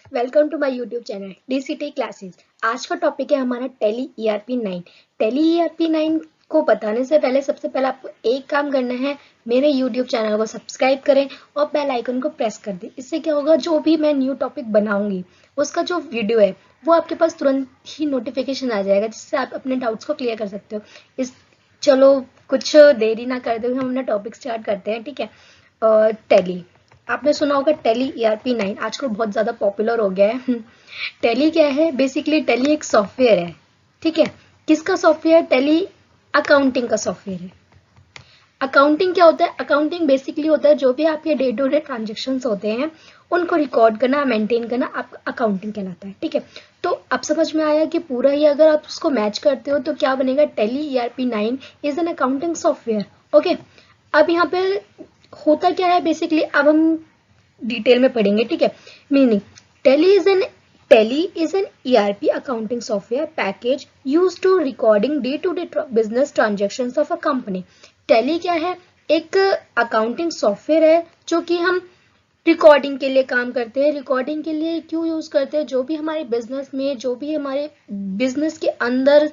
Welcome to my YouTube channel DCT classes. आज का topic है हमारा टैली ईआरपी 9। टैली ईआरपी 9 को बताने से पहले सबसे पहले आपको एक काम करना है, मेरे यूट्यूब चैनल को सब्सक्राइब करें और बेल आइकन को प्रेस कर दें। इससे क्या होगा, जो भी मैं न्यू टॉपिक बनाऊंगी उसका जो वीडियो है वो आपके पास तुरंत ही नोटिफिकेशन आ जाएगा, जिससे आप अपने डाउट्स को क्लियर कर सकते हो। चलो कुछ देरी ना करते हुए हम अपना टॉपिक स्टार्ट करते हैं। ठीक है। टैली, आपने सुना होगा टैली ईआरपी 9 आजकल बहुत ज़्यादा पॉपुलर हो गया है। टैली क्या है? बेसिकली टैली एक सॉफ्टवेयर है। ठीक है। किसका सॉफ्टवेयर? टैली अकाउंटिंग का सॉफ्टवेयर है। अकाउंटिंग क्या होता है? अकाउंटिंग बेसिकली होता है जो भी आपके डे टू डे ट्रांजेक्शन्स होते हैं उनको रिकॉर्ड करना, मेंटेन करना, आपका अकाउंटिंग कहलाता है। ठीक है। तो अब समझ में आया कि पूरा ही अगर आप उसको मैच करते हो तो क्या बनेगा? Tally ERP 9 is an accounting software. Okay. अब यहाँ पे होता क्या है बेसिकली, अब हम डिटेल में पढ़ेंगे। ठीक है। Meaning, Tally is an ERP accounting software package use to recording day to day business transactions of a company. Tally क्या है? एक अकाउंटिंग सॉफ्टवेयर है जो कि हम रिकॉर्डिंग के लिए काम करते हैं। रिकॉर्डिंग के लिए क्यों यूज करते हैं? जो भी हमारे बिजनेस में, जो भी हमारे बिजनेस के अंदर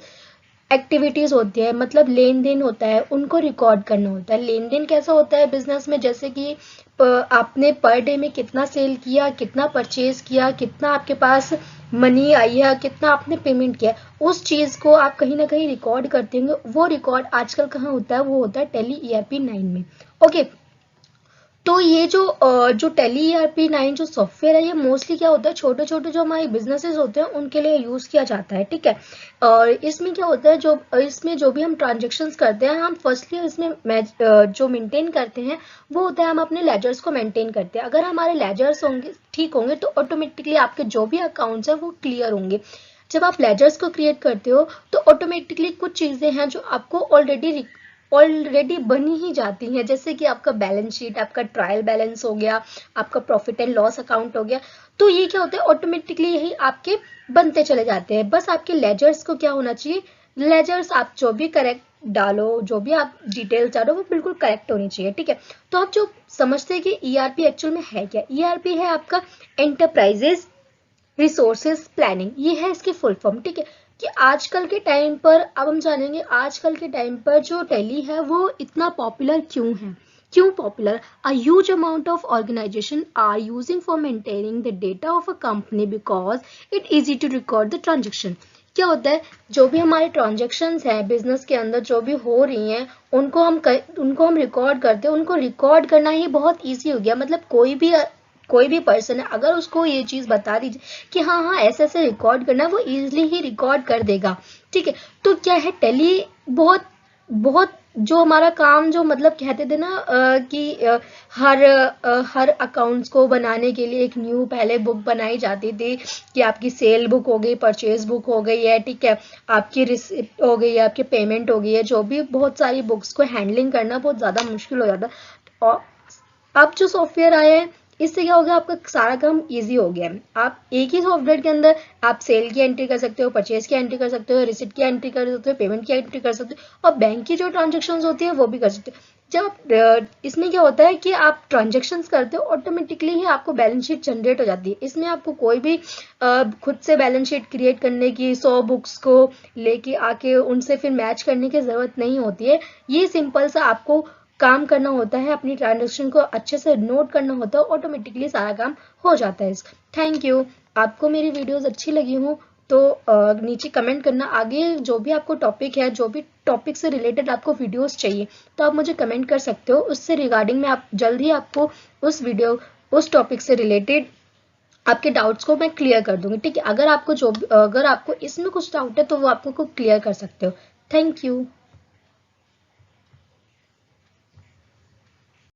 एक्टिविटीज होती है, मतलब लेन देन होता है, उनको रिकॉर्ड करना होता है। लेन देन कैसा होता है बिजनेस में? जैसे कि आपने पर डे में कितना सेल किया, कितना परचेज किया, कितना आपके पास मनी आई है, कितना आपने पेमेंट किया, उस चीज को आप कहीं ना कहीं रिकॉर्ड करते होंगे। वो रिकॉर्ड आजकल कहाँ होता है? वो होता है टैली ईआरपी 9 में। ओके। तो ये जो टैली ईआरपी 9 जो सॉफ्टवेयर है, ये मोस्टली क्या होता है, छोटे छोटे जो हमारे बिजनेसेस होते हैं उनके लिए यूज किया जाता है। ठीक है। और इसमें क्या होता है, इसमें जो भी हम ट्रांजेक्शन्स करते हैं, हम फर्स्टली इसमें जो मेंटेन करते हैं वो होता है, हम अपने लेजर्स को मेंटेन करते हैं। अगर हमारे लेजर्स होंगे, ठीक होंगे, तो ऑटोमेटिकली आपके जो भी अकाउंट्स हैं वो क्लियर होंगे। जब आप लेजर्स को क्रिएट करते हो तो ऑटोमेटिकली कुछ चीजें हैं जो आपको ऑलरेडी बनी ही जाती हैं, जैसे कि आपका बैलेंस शीट, आपका ट्रायल बैलेंस हो गया, आपका प्रॉफिट एंड लॉस अकाउंट हो गया। तो ये क्या होता है, ऑटोमेटिकली यही आपके बनते चले जाते हैं। बस आपके लेजर्स को क्या होना चाहिए, लेजर्स आप जो भी करेक्ट डालो, जो भी आप डिटेल्स डालो वो बिल्कुल करेक्ट होनी चाहिए। ठीक है। तो आप जो समझते हैं कि ईआरपी एक्चुअल में है क्या? ईआरपी है आपका एंटरप्राइजेस रिसोर्सेज प्लानिंग, ये है इसकी फुल फॉर्म। ठीक है। कि आजकल के टाइम पर, अब हम जानेंगे आजकल के टाइम पर जो टैली है वो इतना पॉपुलर क्यों है। क्यों popular? A huge amount of organisation are using for maintaining the data of a company because it easy to record the transaction. क्या होता है, जो भी हमारे ट्रांजेक्शन्स हैं बिजनेस के अंदर जो भी हो रही हैं उनको हम रिकॉर्ड करते हैं। उनको रिकॉर्ड करना ही बहुत ईजी हो गया। मतलब कोई भी पर्सन है, अगर उसको ये चीज बता दीजिए कि हाँ हाँ ऐसे ऐसे रिकॉर्ड करना है, वो इजिली ही रिकॉर्ड कर देगा। ठीक है। तो क्या है, टैली बहुत बहुत जो हमारा काम, जो मतलब कहते थे ना कि हर अकाउंट्स को बनाने के लिए एक न्यू पहले बुक बनाई जाती थी कि आपकी सेल बुक हो गई, परचेज बुक हो गई है। ठीक है। आपकी रिसिप्ट हो गई है, आपकी पेमेंट हो गई है, जो भी बहुत सारी बुक्स को हैंडलिंग करना बहुत ज़्यादा मुश्किल हो जाता। और अब जो सॉफ्टवेयर आए हैं, इससे क्या हो गया, आपका सारा काम इजी हो गया है। आप एक ही सॉफ्टवेयर के अंदर आप सेल की एंट्री कर सकते हो, परचेज की एंट्री कर सकते हो, रिसिप्ट की एंट्री कर सकते हो, पेमेंट की एंट्री कर सकते हो, और बैंक की जो ट्रांजेक्शन होती है वो भी कर सकते हो। जब इसमें क्या होता है कि आप ट्रांजेक्शन्स करते हो, ऑटोमेटिकली ही आपको बैलेंस शीट जनरेट हो जाती है। इसमें आपको कोई भी खुद से बैलेंस शीट क्रिएट करने की, 100 बुक्स को लेके आके उनसे फिर मैच करने की जरूरत नहीं होती है। ये सिंपल सा आपको काम करना होता है, अपनी ट्रांजेक्शन को अच्छे से नोट करना होता है, ऑटोमेटिकली सारा काम हो जाता है इसका। Thank you. आपको मेरी वीडियोस अच्छी लगी हो तो नीचे कमेंट करना। आगे जो भी आपको टॉपिक है, जो भी टॉपिक से रिलेटेड आपको वीडियोस चाहिए, तो आप मुझे कमेंट कर सकते हो। उससे रिगार्डिंग मैं आप जल्द ही आपको उस टॉपिक से रिलेटेड आपके डाउट्स को मैं क्लियर कर दूंगी। ठीक है। अगर आपको इसमें कुछ डाउट है तो वो आपको क्लियर कर सकते हो। Thank you.